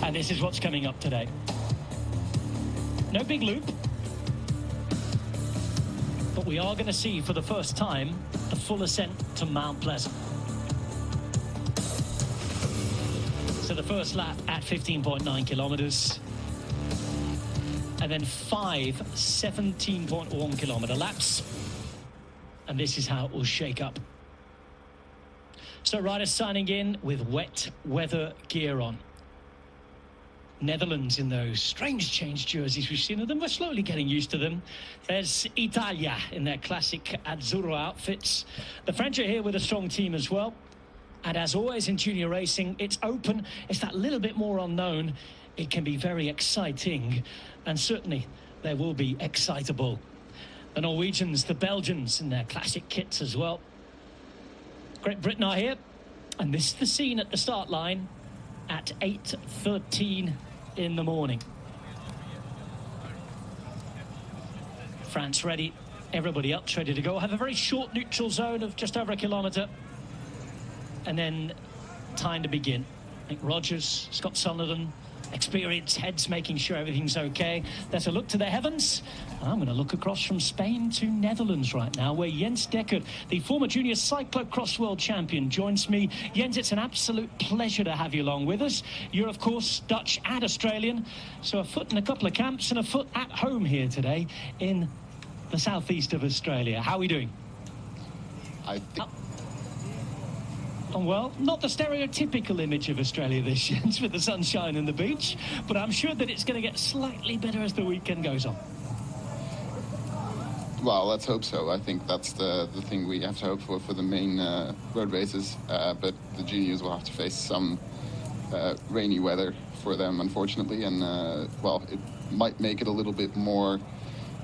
And this is what's coming up today. No big loop, but we are going to see for the first time the full ascent to Mount Pleasant. So the first lap at 15.9 kilometers, and then 5 17.1 kilometer laps, and this is how it will shake up. So riders signing in with wet weather gear on. Netherlands in those strange change jerseys we've seen of them. We're slowly getting used to them. There's Italia in their classic Azzurro outfits. The French are here with a strong team as well. And as always in junior racing, it's open. It's that little bit more unknown. It can be very exciting. And certainly there will be excitable. The Norwegians, the Belgians in their classic kits as well. Great Britain are here. And this is the scene at the start line at 8:13 in the morning. France ready, everybody else ready to go. Have a very short neutral zone of just over a kilometre, and then time to begin. I think Rogers, Scott Sunderland, experienced heads making sure everything's okay. There's a look to the heavens. I'm going to look across from Spain to Netherlands right now, where Jens Dekker, the former junior cyclocross world champion, joins me. Jens, it's an absolute pleasure to have you along with us. You're, of course, Dutch and Australian, so a foot in a couple of camps and a foot at home here today in the southeast of Australia. How are we doing? Well, not the stereotypical image of Australia this year with the sunshine and the beach, but I'm sure that it's going to get slightly better as the weekend goes on. Well, let's hope so. I think that's the thing we have to hope for the main road races, but the juniors will have to face some rainy weather for them, unfortunately, and well, it might make it a little bit more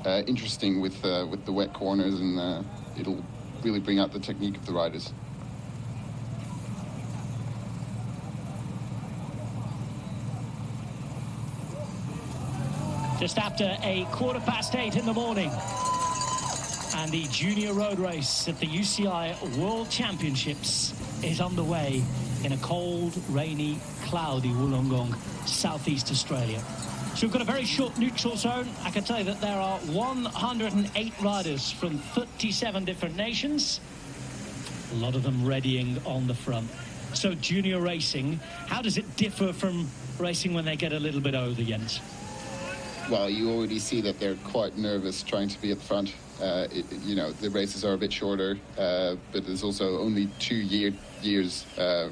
interesting with the wet corners, and it'll really bring out the technique of the riders. Just after 8:15 in the morning, and the junior road race at the UCI World Championships is underway in a cold, rainy, cloudy Wollongong, southeast Australia. So we've got a very short neutral zone. I can tell you that there are 108 riders from 37 different nations, a lot of them readying on the front. So junior racing, how does it differ from racing when they get a little bit older, Jens? Well, you already see that they're quite nervous trying to be at the front. You know, the races are a bit shorter, but there's also only 2 years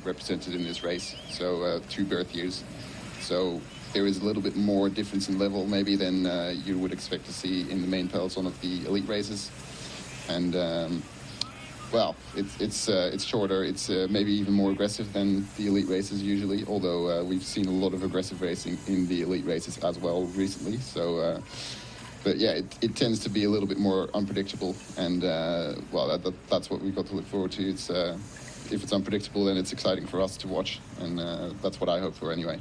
represented in this race, so 2 birth years. So there is a little bit more difference in level maybe than you would expect to see in the main peloton of the elite races. And well, it's shorter. It's maybe even more aggressive than the elite races usually, although we've seen a lot of aggressive racing in the elite races as well recently. So, but yeah, it tends to be a little bit more unpredictable, and well, that's what we've got to look forward to. It's if it's unpredictable, then it's exciting for us to watch, and that's what I hope for anyway.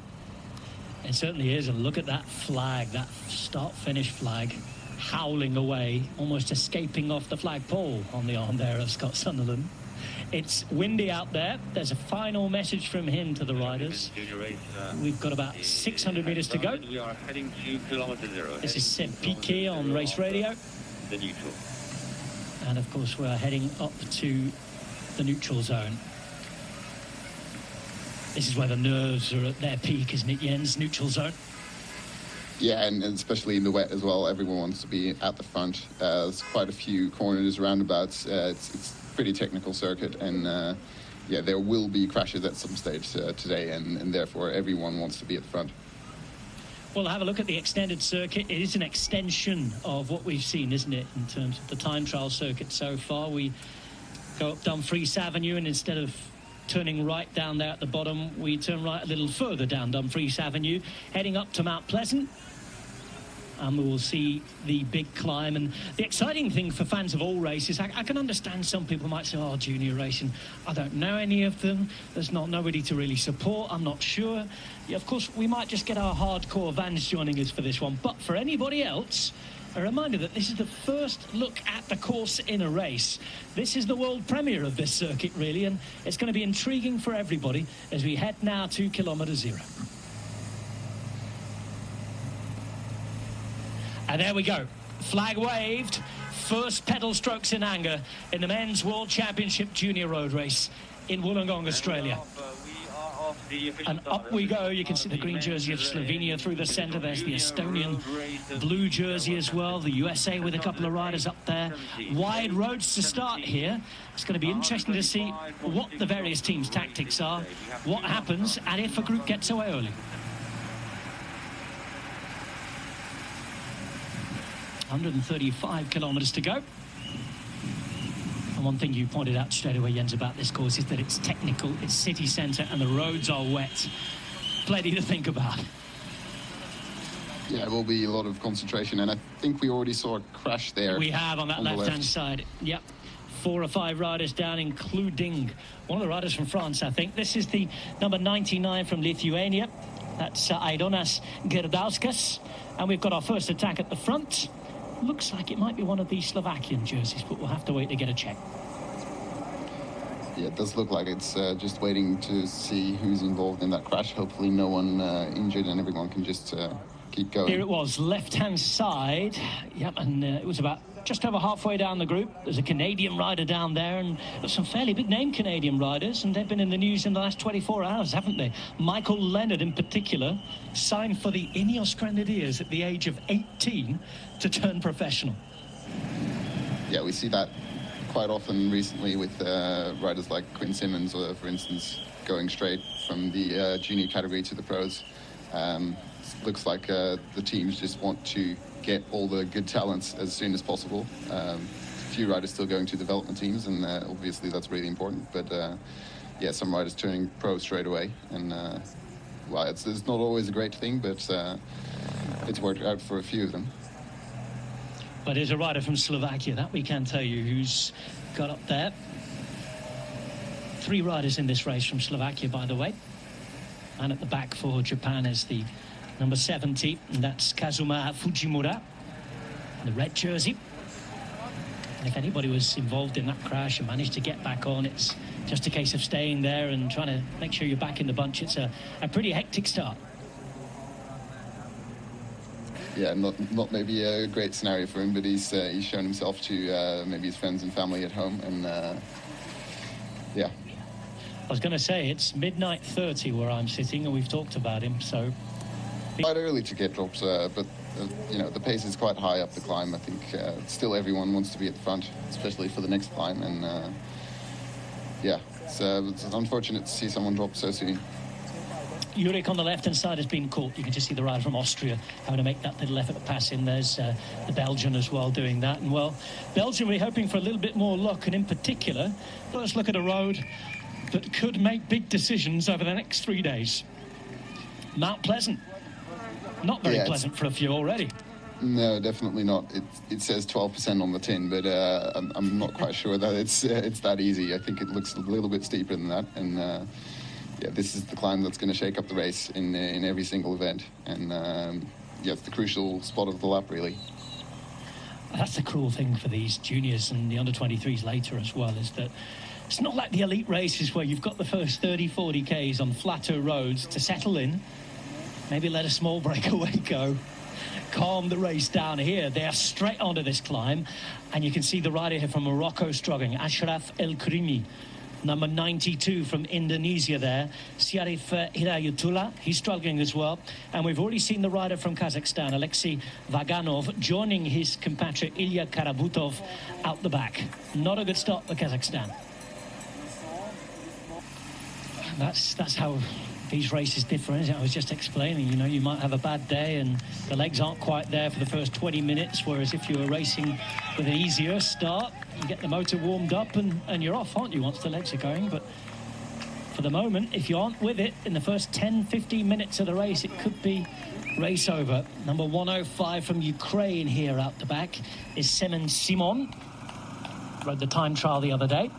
It certainly is, and look at that flag, that start-finish flag, howling away, almost escaping off the flagpole on the arm there of Scott Sunderland. It's windy out there. There's a final message from him to the riders. We've got about 600 metres to go. We are heading to kilometer 0. This is Seb Piquet on race radio. The neutral. And of course we're heading up to the neutral zone. This is where the nerves are at their peak, isn't it, Jens? Neutral zone. Yeah, and especially in the wet as well, everyone wants to be at the front. There's quite a few corners, roundabouts. It's a pretty technical circuit, and yeah, there will be crashes at some stage today, and therefore everyone wants to be at the front. Well, have a look at the extended circuit. It is an extension of what we've seen, isn't it, in terms of the time trial circuit so far. We go up Dumfries Avenue, and instead of turning right down there at the bottom, we turn right a little further down Dumfries Avenue, heading up to Mount Pleasant. And we will see the big climb. And the exciting thing for fans of all races, I can understand some people might say, oh, junior racing, I don't know any of them. There's nobody to really support. I'm not sure. Yeah, of course, we might just get our hardcore vans joining us for this one. But for anybody else, a reminder that this is the first look at the course in a race. This is the world premiere of this circuit, really, and it's going to be intriguing for everybody as we head now to kilometre 0. And there we go. Flag waved. First pedal strokes in anger in the Men's World Championship Junior Road Race in Wollongong, Australia. And up we go. You can see the green jersey of Slovenia through the centre. There's the Estonian blue jersey as well. The USA with a couple of riders up there. Wide roads to start here. It's going to be interesting to see what the various teams' tactics are, what happens, and if a group gets away early. 135 kilometres to go. And one thing you pointed out straight away, Jens, about this course is that it's technical, it's city centre, and the roads are wet. Plenty to think about. Yeah, it will be a lot of concentration, and I think we already saw a crash there. We have on that left-hand side. Yep. 4 or 5 riders down, including one of the riders from France, I think. This is the number 99 from Lithuania. That's Aidonas Gerdauskas. And we've got our first attack at the front. Looks like it might be one of the Slovakian jerseys, but we'll have to wait to get a check. Yeah, it does look like it's just waiting to see who's involved in that crash. Hopefully no one injured and everyone can just keep going. Here it was, left-hand side. Yep, and it was about just over halfway down the group. There's a Canadian rider down there, and there's some fairly big-name Canadian riders, and they've been in the news in the last 24 hours, haven't they? Michael Leonard, in particular, signed for the Ineos Grenadiers at the age of 18 to turn professional. Yeah, we see that quite often recently with riders like Quinn Simmons, for instance, going straight from the junior category to the pros. Looks like the teams just want to get all the good talents as soon as possible. A few riders still going to development teams, and obviously that's really important. But yeah, some riders turning pro straight away, and well, it's not always a great thing, but it's worked out for a few of them. But there's a rider from Slovakia, that we can tell you, who's got up there. 3 riders in this race from Slovakia, by the way. And at the back for Japan is the number 70, and that's Kazuma Fujimura, the red jersey. And if anybody was involved in that crash and managed to get back on, it's just a case of staying there and trying to make sure you're back in the bunch. It's a pretty hectic start. Yeah, not maybe a great scenario for him, but he's shown himself to maybe his friends and family at home, and yeah. I was going to say, it's midnight 30 where I'm sitting, and we've talked about him, so... Quite early to get drops, but you know, the pace is quite high up the climb. I think still everyone wants to be at the front, especially for the next climb, and yeah, it's unfortunate to see someone drop so soon. Jurek on the left-hand side has been caught. You can just see the rider from Austria having to make that little effort to pass in. There's the Belgian as well doing that. And, well, Belgium, we're hoping for a little bit more luck. And in particular, let's look at a road that could make big decisions over the next 3 days. Mount Pleasant. Not very pleasant for a few already. No, definitely not. It says 12% on the tin, but I'm not quite sure that it's that easy. I think it looks a little bit steeper than that. And yeah, this is the climb that's going to shake up the race in every single event. And yeah, it's the crucial spot of the lap, really. That's the cruel thing for these juniors and the under-23s later as well, is that it's not like the elite races where you've got the first 30, 40 Ks on flatter roads to settle in, maybe let a small breakaway go, calm the race down. Here they are straight onto this climb, and you can see the rider here from Morocco struggling, Ashraf El Krimi, number 92 from Indonesia there, Syarif Hirayatullah, he's struggling as well. And we've already seen the rider from Kazakhstan, Alexei Vaganov, joining his compatriot Ilya Karabutov out the back. Not a good start for Kazakhstan. That's how these races differ, isn't it? I was just explaining, you know, you might have a bad day and the legs aren't quite there for the first 20 minutes, whereas if you were racing with an easier start, you get the motor warmed up and you're off, aren't you, once the legs are going. But for the moment, if you aren't with it in the first 10, 15 minutes of the race, it could be race over. Number 105 from Ukraine here out the back is Semen Simon. Rode the time trial the other day.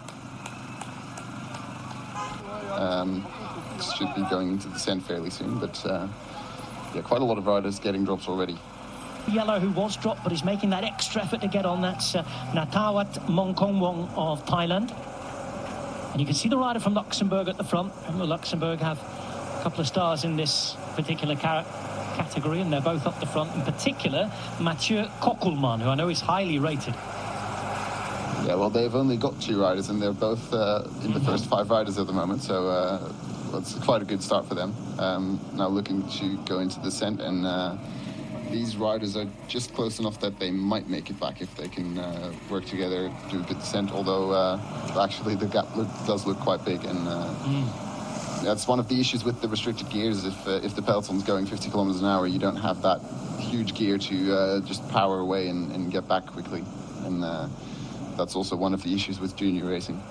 Should be going into descent fairly soon, but yeah, quite a lot of riders getting drops already. Yellow, who was dropped but is making that extra effort to get on, that's Natawat Mongkongwong of Thailand. And you can see the rider from Luxembourg at the front. Remember, Luxembourg have a couple of stars in this particular category, and they're both up the front. In particular, Mathieu Kokelman, who I know is highly rated. Yeah, well, they've only got 2 riders, and they're both in the first 5 riders at the moment, so it's quite a good start for them. Now looking to go into the descent, and these riders are just close enough that they might make it back if they can work together, do a good descent, although actually the gap does look quite big, and that's one of the issues with the restricted gears. If the peloton's going 50 kilometers an hour, you don't have that huge gear to just power away and get back quickly, and that's also one of the issues with junior racing.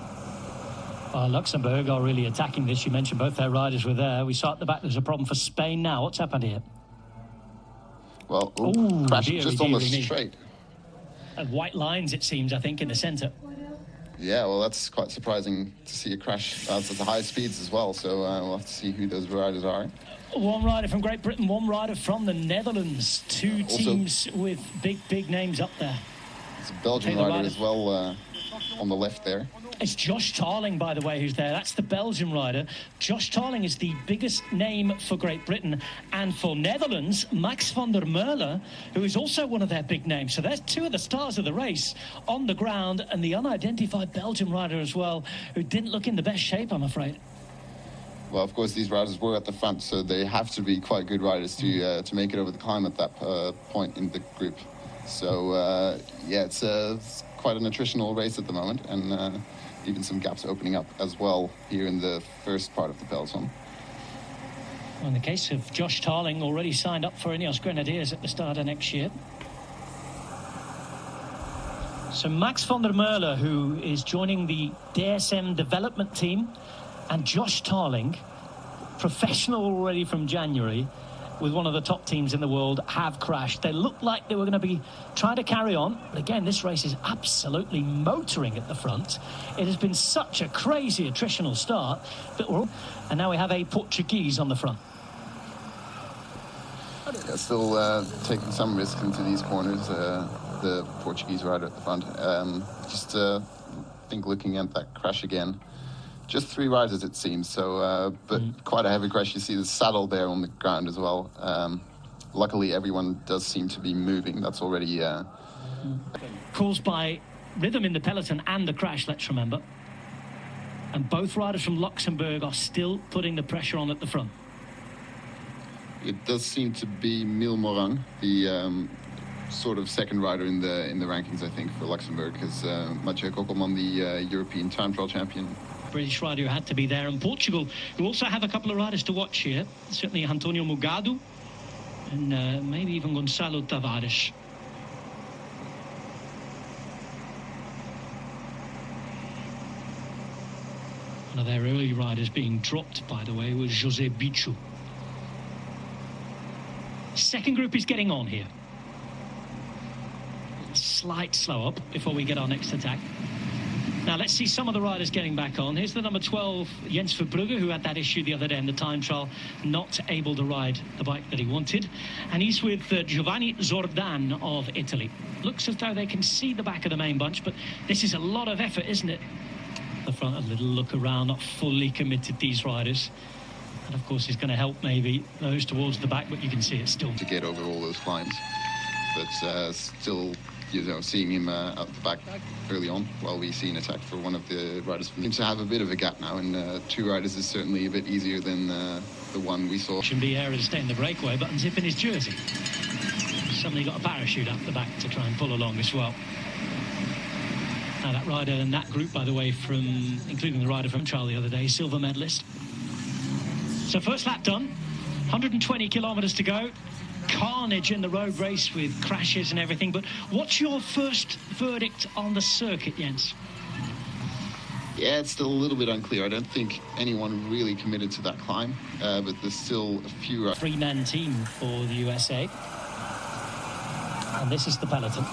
Luxembourg are really attacking this. You mentioned both their riders were there. We saw at the back there's a problem for Spain now. What's happened here? Well, crash just on the straight. White lines, it seems, I think, in the centre. Yeah, well, that's quite surprising to see a crash at the high speeds as well. So we'll have to see who those riders are. One rider from Great Britain, one rider from the Netherlands. 2 teams with big names up there. It's a Belgian rider as well on the left there. It's Josh Tarling, by the way, who's there. That's the Belgian rider. Josh Tarling is the biggest name for Great Britain. And for Netherlands, Max van der Merwe, who is also one of their big names. So there's 2 of the stars of the race on the ground, and the unidentified Belgian rider as well, who didn't look in the best shape, I'm afraid. Well, of course, these riders were at the front, so they have to be quite good riders to make it over the climb at that point in the group. So, yeah, it's quite an attritional race at the moment, and even some gaps opening up as well here in the first part of the peloton. Well, in the case of Josh Tarling, already signed up for Ineos Grenadiers at the start of next year. So Max van der Merwe, who is joining the DSM development team, and Josh Tarling, professional already from January, with one of the top teams in the world, have crashed. They looked like they were going to be trying to carry on. But again, this race is absolutely motoring at the front. It has been such a crazy attritional start that and now we have a Portuguese on the front. Yeah, still taking some risk into these corners, the Portuguese rider at the front. I think looking at that crash again, just 3 riders, it seems, so but quite a heavy crash. You see the saddle there on the ground as well. Luckily, everyone does seem to be moving. That's already caused by rhythm in the peloton and the crash, let's remember. And both riders from Luxembourg are still putting the pressure on at the front. It does seem to be Mil Morin, the sort of second rider in the rankings, I think, for Luxembourg, because Mathieu Kokelman, the European time trial champion, British rider who had to be there. And Portugal, who also have a couple of riders to watch here. Certainly Antonio Mugado and maybe even Gonçalo Tavares. One of their early riders being dropped, by the way, was José Bicho. Second group is getting on here. Slight slow up before we get our next attack. Now let's see some of the riders getting back on. Here's the number 12, Jens Verbrugge, who had that issue the other day in the time trial, not able to ride the bike that he wanted. And he's with Giovanni Zordan of Italy. Looks as though they can see the back of the main bunch, but this is a lot of effort, isn't it? The front, a little look around, not fully committed, these riders. And of course, it's going to help maybe those towards the back, but you can see it still. To get over all those climbs, but still, you know, seeing him out the back early on while we see an attack for one of the riders. Seems to have a bit of a gap now, and 2 riders is certainly a bit easier than the one we saw. Shouldn't be able to stay in the breakaway, but unzipping his jersey. Suddenly got a parachute up the back to try and pull along as well. Now that rider in that group, by the way, including the rider from trial the other day, silver medalist. So first lap done, 120 kilometres to go. Carnage in the road race with crashes and everything. But what's your first verdict on the circuit, Jens? Yeah, it's still a little bit unclear. I don't think anyone really committed to that climb, but there's still a few... 3-man team for the USA. And this is the peloton.